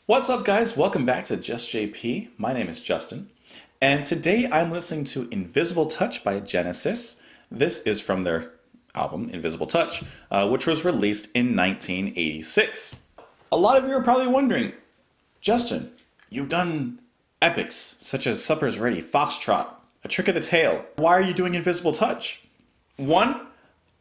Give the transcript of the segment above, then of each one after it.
What's up, guys? Welcome back to Just JP. My name is Justin, and today I'm listening to Invisible Touch by Genesis. This is from their album Invisible Touch, which was released in 1986. A lot of you are probably wondering, Justin, you've done epics such as Supper's Ready, Foxtrot, A Trick of the Tail. Why are you doing Invisible Touch? One,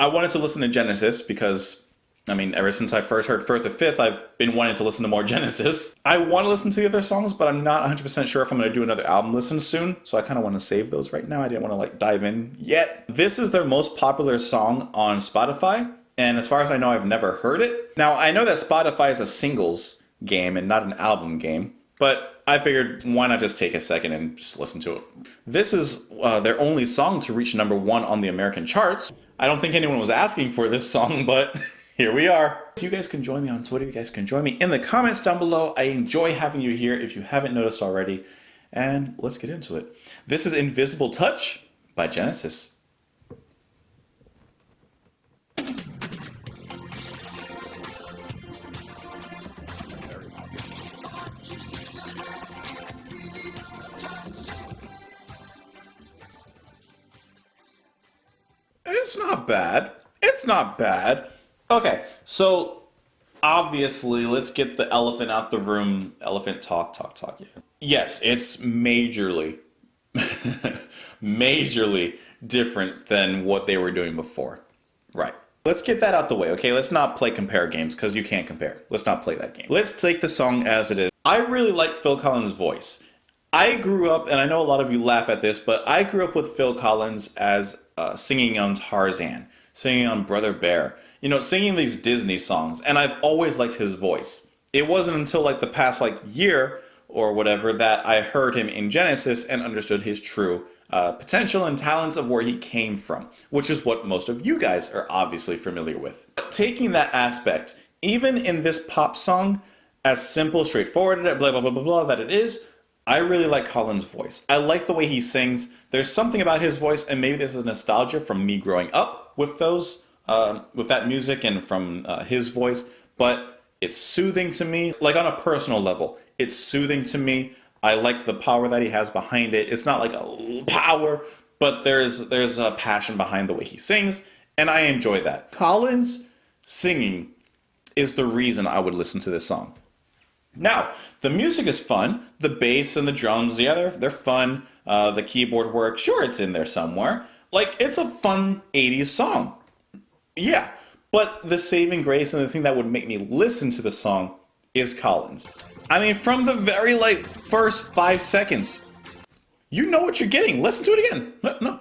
I wanted to listen to Genesis because ever since I first heard Firth the Fifth, I've been wanting to listen to more Genesis. I want to listen to the other songs, but I'm not 100% sure if I'm going to do another album listen soon, so I kind of want to save those right now. I didn't want to dive in yet. This is their most popular song on Spotify, and as far as I know, I've never heard it. Now, I know that Spotify is a singles game and not an album game, but I figured why not just take a second and just listen to it. This is their only song to reach #1 on the American charts. I don't think anyone was asking for this song, but here we are. You guys can join me on Twitter. You guys can join me in the comments down below. I enjoy having you here if you haven't noticed already. And let's get into it. This is Invisible Touch by Genesis. It's not bad. It's not bad. Okay, so obviously, let's get the elephant out the room. Elephant talk, talk, talk. Yeah. Yes, it's majorly different than what they were doing before. Right. Let's get that out the way, okay? Let's not play compare games because you can't compare. Let's not play that game. Let's take the song as it is. I really like Phil Collins' voice. I grew up, and I know a lot of you laugh at this, but I grew up with Phil Collins as singing on Tarzan, singing on Brother Bear, singing these Disney songs, and I've always liked his voice. It wasn't until the past year or whatever that I heard him in Genesis and understood his true potential and talents of where he came from, which is what most of you guys are obviously familiar with. But taking that aspect, even in this pop song, as simple, straightforward, blah, blah, blah, blah, blah, that it is, I really like Collins' voice. I like the way he sings. There's something about his voice, and maybe this is nostalgia from me growing up with with that music and from his voice, but it's soothing to me, on a personal level. It's soothing to me. I like the power that he has behind it. It's not like a power, but there's a passion behind the way he sings, and I enjoy that. Collins singing is the reason I would listen to this song. Now, the music is fun. The bass and the drums, yeah, they're fun. The keyboard work, sure, it's in there somewhere. It's a fun 80s song. Yeah, but the saving grace and the thing that would make me listen to the song is Collins. From the very first 5 seconds, you know what you're getting. Listen to it again. No.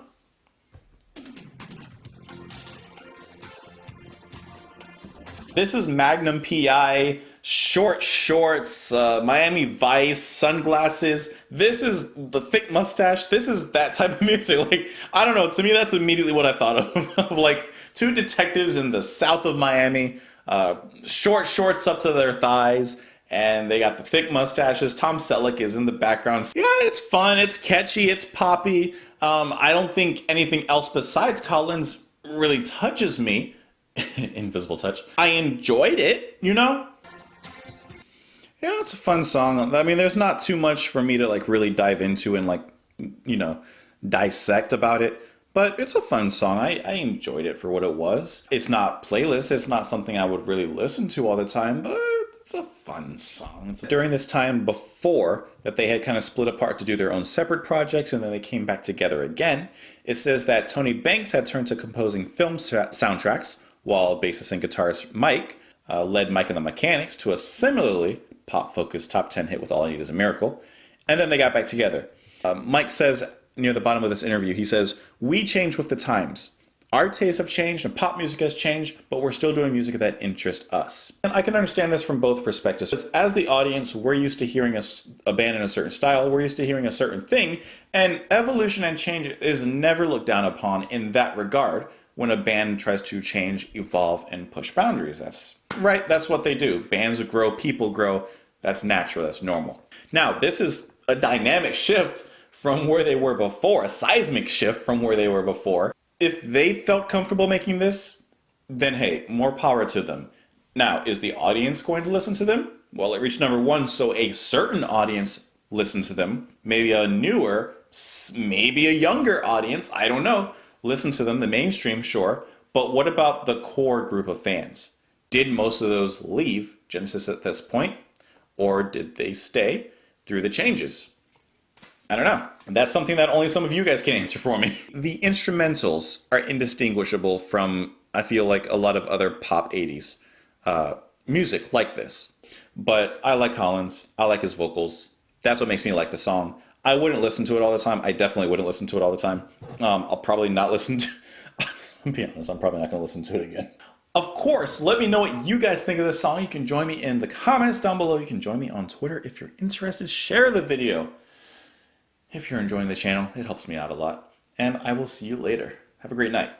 This is Magnum PI, short shorts, Miami Vice, sunglasses. This is the thick mustache. This is that type of music. I don't know. To me, that's immediately what I thought of two detectives in the south of Miami, short shorts up to their thighs, and they got the thick mustaches. Tom Selleck is in the background. Yeah, it's fun. It's catchy. It's poppy. I don't think anything else besides Collins really touches me. Invisible Touch. I enjoyed it, Yeah, it's a fun song. There's not too much for me to really dive into and dissect about it, but it's a fun song. I enjoyed it for what it was. It's not playlist. It's not something I would really listen to all the time, but it's a fun song. During this time before that they had kind of split apart to do their own separate projects and then they came back together again, it says that Tony Banks had turned to composing film soundtracks while bassist and guitarist Mike led Mike and the Mechanics to a similarly pop-focused top 10 hit with All I Need Is a Miracle. And then they got back together. Mike says near the bottom of this interview, he says, "We change with the times. Our tastes have changed and pop music has changed, but we're still doing music that interests us." And I can understand this from both perspectives. As the audience, we're used to hearing a band in a certain style, we're used to hearing a certain thing, and evolution and change is never looked down upon in that regard when a band tries to change, evolve, and push boundaries. That's what they do. Bands grow, people grow. That's natural, that's normal. Now, this is a dynamic shift from where they were before, a seismic shift from where they were before. If they felt comfortable making this, then hey, more power to them. Now, is the audience going to listen to them? Well, it reached number one, so a certain audience listened to them. Maybe a newer, maybe a younger audience, I don't know, listened to them, the mainstream, sure. But what about the core group of fans? Did most of those leave Genesis at this point? Or did they stay through the changes? I don't know. That's something that only some of you guys can answer for me. The instrumentals are indistinguishable from, I feel like, a lot of other pop 80s music like this. But I like Collins. I like his vocals. That's what makes me like the song. I wouldn't listen to it all the time. I definitely wouldn't listen to it all the time. I'll probably not listen to... I'll be honest, I'm probably not going to listen to it again. Of course, let me know what you guys think of this song. You can join me in the comments down below. You can join me on Twitter if you're interested. Share the video. If you're enjoying the channel, it helps me out a lot. And I will see you later. Have a great night.